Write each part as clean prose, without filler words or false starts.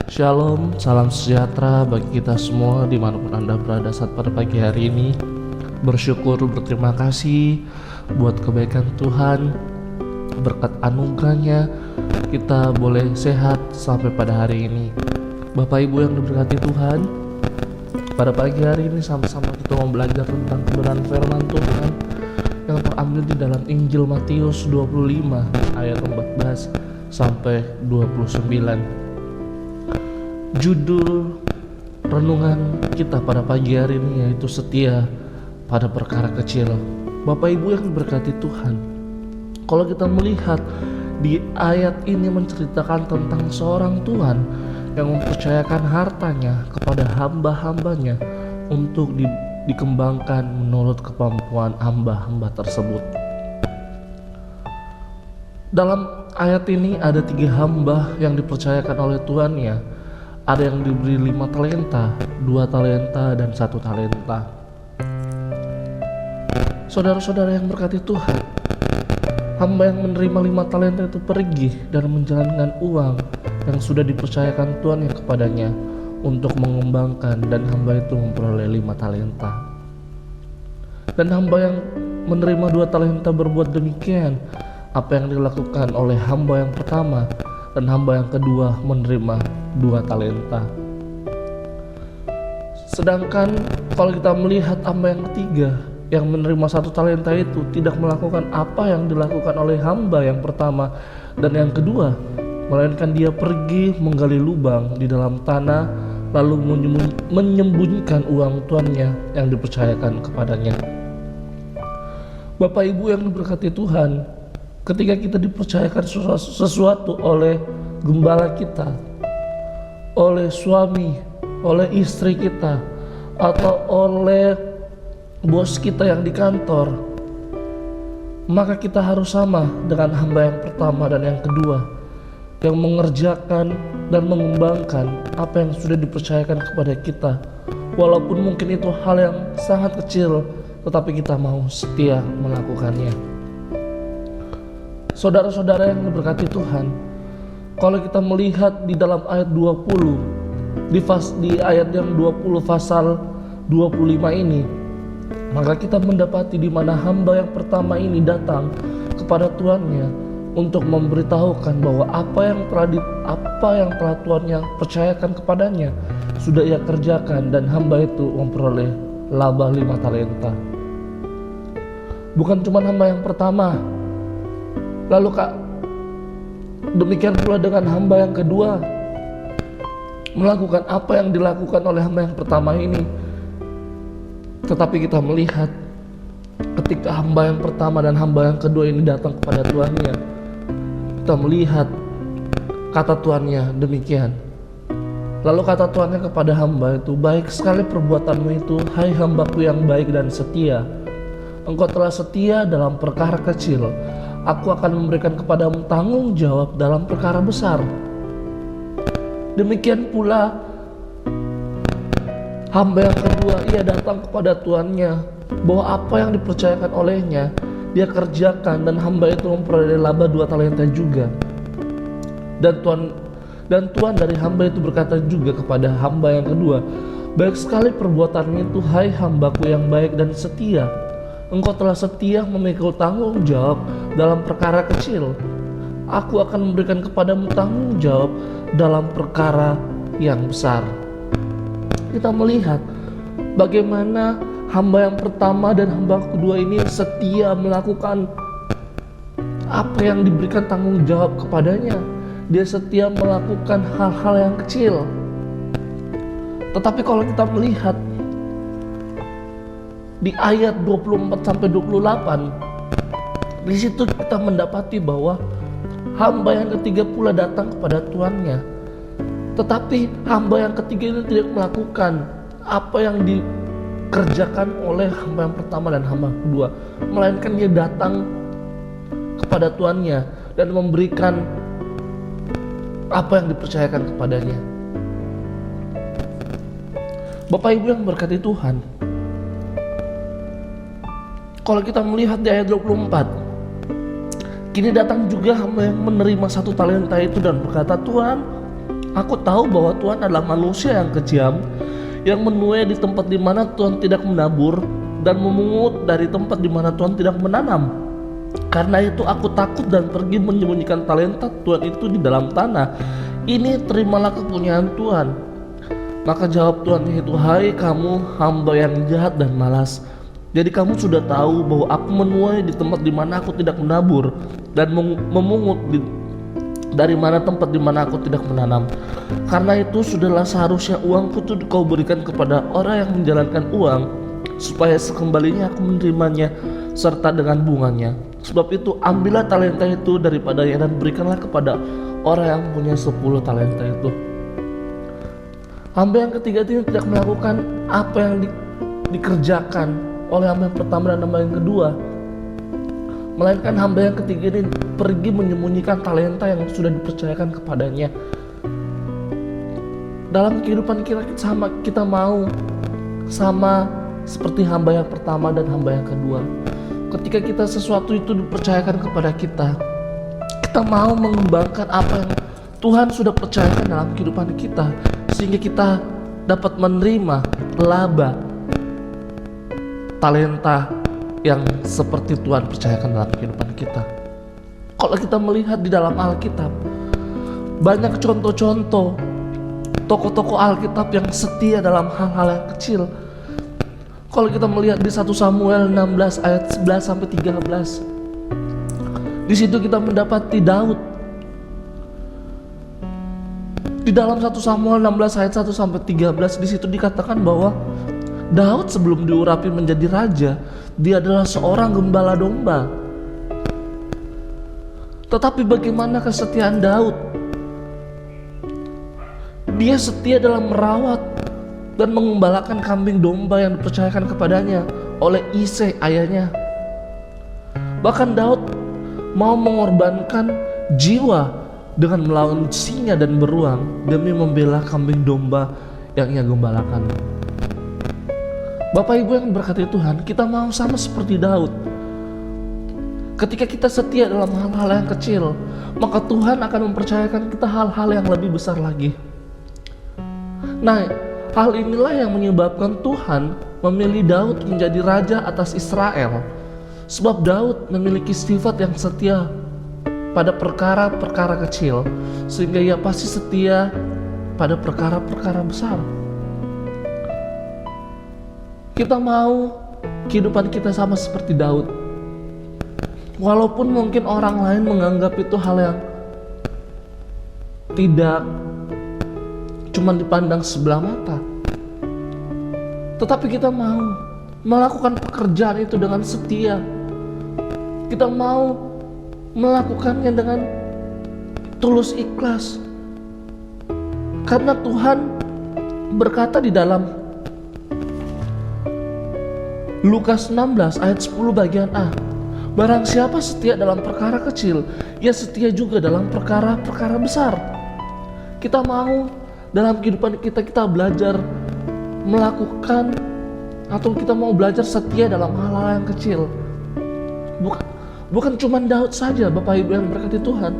Shalom, salam sejahtera bagi kita semua dimanapun Anda berada saat pada pagi hari ini. Bersyukur, berterima kasih buat kebaikan Tuhan, berkat anugerahnya kita boleh sehat sampai pada hari ini. Bapak Ibu yang diberkati Tuhan, pada pagi hari ini sama-sama kita mau belajar tentang kebenaran firman Tuhan yang terambil di dalam Injil Matius 25 ayat 14 sampai 29. Judul renungan kita pada pagi hari ini yaitu setia pada perkara kecil. Bapak Ibu yang diberkati Tuhan, kalau kita melihat di ayat ini menceritakan tentang seorang Tuhan yang mempercayakan hartanya kepada hamba-hambanya untuk dikembangkan menurut kemampuan hamba-hamba tersebut. Dalam ayat ini ada 3 hamba yang dipercayakan oleh tuannya. Ada yang diberi 5 talenta, 2 talenta, dan 1 talenta. Saudara-saudara yang berkati Tuhan, hamba yang menerima 5 talenta itu pergi dan menjalankan uang yang sudah dipercayakan tuannya kepadanya untuk mengembangkan, dan hamba itu memperoleh 5 talenta. Dan hamba yang menerima 2 talenta berbuat demikian apa yang dilakukan oleh hamba yang pertama, dan hamba yang kedua menerima 2 talenta. Sedangkan kalau kita melihat hamba yang ketiga yang menerima 1 talenta itu tidak melakukan apa yang dilakukan oleh hamba yang pertama dan yang kedua, melainkan dia pergi menggali lubang di dalam tanah lalu menyembunyikan uang tuannya yang dipercayakan kepadanya. Bapak Ibu yang diberkati Tuhan, ketika kita dipercayakan sesuatu oleh gembala kita, oleh suami, oleh istri kita, atau oleh bos kita yang di kantor, maka kita harus sama dengan hamba yang pertama dan yang kedua, yang mengerjakan dan mengembangkan apa yang sudah dipercayakan kepada kita. Walaupun mungkin itu hal yang sangat kecil, tetapi kita mau setia melakukannya. Saudara-saudara yang diberkati Tuhan, kalau kita melihat di dalam ayat 20, di ayat yang 20 pasal 25 ini, maka kita mendapati di mana hamba yang pertama ini datang kepada tuannya untuk memberitahukan bahwa apa yang telah tuannya percayakan kepadanya sudah ia kerjakan, dan hamba itu memperoleh laba 5 talenta. Bukan cuma hamba yang pertama, lalu demikian pula dengan hamba yang kedua melakukan apa yang dilakukan oleh hamba yang pertama ini. Tetapi kita melihat ketika hamba yang pertama dan hamba yang kedua ini datang kepada tuannya, kita melihat kata tuannya demikian. Lalu kata tuannya kepada hamba itu, "Baik sekali perbuatanmu itu, hai hambaku yang baik dan setia. Engkau telah setia dalam perkara kecil, aku akan memberikan kepadamu tanggung jawab dalam perkara besar." Demikian pula hamba yang kedua, ia datang kepada tuannya bahwa apa yang dipercayakan olehnya dia kerjakan, dan hamba itu memperoleh laba 2 talenta juga. Dan tuan dari hamba itu berkata juga kepada hamba yang kedua, "Baik sekali perbuatanmu itu, hai hambaku yang baik dan setia. Engkau telah setia memikul tanggung jawab dalam perkara kecil. Aku akan memberikan kepadamu tanggung jawab dalam perkara yang besar." Kita melihat bagaimana hamba yang pertama dan hamba kedua ini setia melakukan apa yang diberikan tanggung jawab kepadanya. Dia setia melakukan hal-hal yang kecil. Tetapi kalau kita melihat di ayat 24 sampai 28, di situ kita mendapati bahwa hamba yang ketiga pula datang kepada tuannya. Tetapi hamba yang ketiga ini tidak melakukan apa yang dikerjakan oleh hamba yang pertama dan hamba yang kedua, melainkan dia datang kepada tuannya dan memberikan apa yang dipercayakan kepadanya. Bapak Ibu yang berkati Tuhan, kalau kita melihat di ayat 24, kini datang juga hamba yang menerima 1 talenta itu dan berkata, "Tuhan, Aku tahu bahwa Tuhan adalah manusia yang kejam, yang menuai di tempat di mana Tuhan tidak menabur dan memungut dari tempat di mana Tuhan tidak menanam. Karena itu aku takut dan pergi menyembunyikan talenta Tuhan itu di dalam tanah. Ini terimalah kepunyaan Tuhan. Maka jawab Tuhan itu, hai kamu hamba yang jahat dan malas. Jadi kamu sudah tahu bahwa aku menuai di tempat di mana aku tidak menabur dan memungut dari mana tempat di mana aku tidak menanam. Karena itu sudahlah seharusnya uangku itu kau berikan kepada orang yang menjalankan uang, supaya sekembalinya aku menerimanya serta dengan bunganya. Sebab itu ambillah talenta itu daripadanya dan berikanlah kepada orang yang punya 10 talenta itu. Hamba yang ketiga ini tidak melakukan apa yang dikerjakan oleh hamba yang pertama dan hamba yang kedua, melainkan hamba yang ketiga ini pergi menyembunyikan talenta yang sudah dipercayakan kepadanya. Dalam kehidupan kita mau sama seperti hamba yang pertama dan hamba yang kedua. Ketika kita sesuatu itu dipercayakan kepada kita mau mengembangkan apa yang Tuhan sudah percayakan dalam kehidupan kita, sehingga kita dapat menerima laba talenta yang seperti Tuhan percayakan dalam kehidupan kita. Kalau kita melihat di dalam Alkitab, banyak contoh-contoh tokoh-tokoh Alkitab yang setia dalam hal-hal yang kecil. Kalau kita melihat di 1 Samuel 16 ayat 11 sampai 13, di situ kita mendapati Daud. Di dalam 1 Samuel 16 ayat 1 sampai 13, di situ dikatakan bahwa Daud sebelum diurapi menjadi raja, dia adalah seorang gembala domba. Tetapi bagaimana kesetiaan Daud? Dia setia dalam merawat dan mengembalakan kambing domba yang dipercayakan kepadanya oleh Isai ayahnya. Bahkan Daud mau mengorbankan jiwa dengan melawan singa dan beruang demi membela kambing domba yang ia gembalakan. Bapak Ibu yang berkati Tuhan, kita mau sama seperti Daud. Ketika kita setia dalam hal-hal yang kecil, maka Tuhan akan mempercayakan kita hal-hal yang lebih besar lagi. Nah, hal inilah yang menyebabkan Tuhan memilih Daud menjadi raja atas Israel. Sebab Daud memiliki sifat yang setia pada perkara-perkara kecil, sehingga ia pasti setia pada perkara-perkara besar. Kita mau kehidupan kita sama seperti Daud. Walaupun mungkin orang lain menganggap itu hal yang tidak cuma dipandang sebelah mata, tetapi kita mau melakukan pekerjaan itu dengan setia. Kita mau melakukannya dengan tulus ikhlas. Karena Tuhan berkata di dalam Lukas 16 ayat 10 bagian A, barang siapa setia dalam perkara kecil, ia setia juga dalam perkara-perkara besar. Kita mau dalam kehidupan kita belajar melakukan, atau kita mau belajar setia dalam hal-hal yang kecil. Bukan cuma Daud saja, Bapak Ibu yang berkati Tuhan.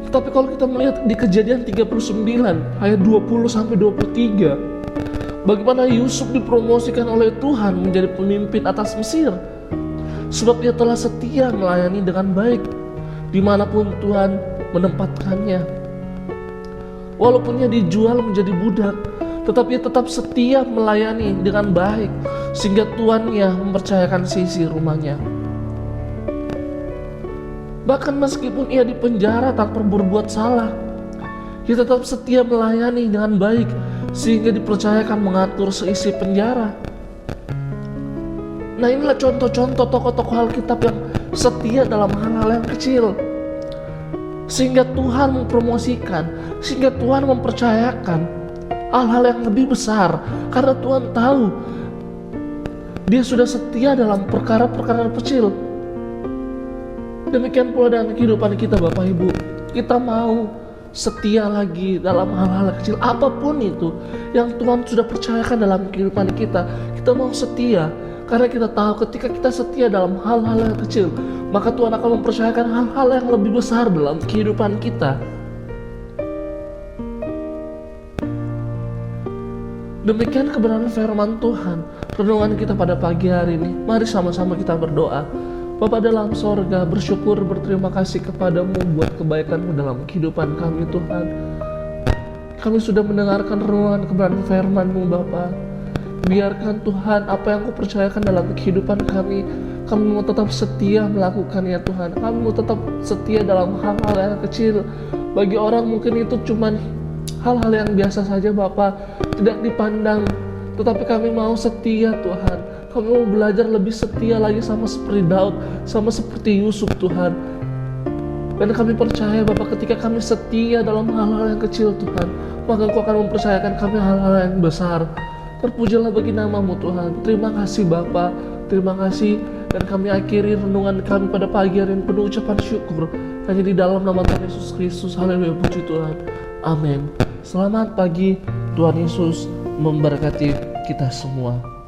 Tetapi kalau kita melihat di Kejadian 39 ayat 20 sampai 23, bagaimana Yusuf dipromosikan oleh Tuhan menjadi pemimpin atas Mesir. Sebab ia telah setia melayani dengan baik dimanapun Tuhan menempatkannya. Walaupun ia dijual menjadi budak, tetapi ia tetap setia melayani dengan baik, sehingga tuannya mempercayakan sisi rumahnya. Bahkan meskipun ia dipenjara tanpa berbuat salah, ia tetap setia melayani dengan baik, sehingga dipercayakan mengatur seisi penjara. Nah, inilah contoh-contoh tokoh-tokoh Alkitab yang setia dalam hal-hal yang kecil, sehingga Tuhan mempromosikan, sehingga Tuhan mempercayakan hal-hal yang lebih besar, karena Tuhan tahu dia sudah setia dalam perkara-perkara kecil. Demikian pula dengan kehidupan kita, Bapak Ibu. Kita mau setia lagi dalam hal-hal kecil apapun itu yang Tuhan sudah percayakan dalam kehidupan kita. Kita mau setia karena kita tahu ketika kita setia dalam hal-hal yang kecil, maka Tuhan akan mempercayakan hal-hal yang lebih besar dalam kehidupan kita. Demikian kebenaran firman Tuhan, renungan kita pada pagi hari ini. Mari sama-sama kita berdoa. Bapa dalam sorga, bersyukur, berterima kasih kepadamu buat kebaikanmu dalam kehidupan kami Tuhan. Kami sudah mendengarkan renungan kebenaran firman-Mu Bapa. Biarkan Tuhan apa yang Kau percayakan dalam kehidupan kami mau tetap setia melakukannya Tuhan. Kami mau tetap setia dalam hal-hal yang kecil. Bagi orang mungkin itu cuman hal-hal yang biasa saja Bapa, tidak dipandang. Tetapi kami mau setia Tuhan. Kami mau belajar lebih setia lagi sama seperti Daud, sama seperti Yusuf Tuhan. Dan kami percaya Bapak, ketika kami setia dalam hal-hal yang kecil Tuhan, maka Engkau akan mempercayakan kami hal-hal yang besar. Terpujilah bagi nama-Mu Tuhan. Terima kasih Bapa, terima kasih. Dan kami akhiri renungan kami pada pagi hari ini penuh ucapan syukur hanya di dalam nama Tuhan Yesus Kristus. Haleluya, puji Tuhan. Amin. Selamat pagi, Tuhan Yesus memberkati kita semua.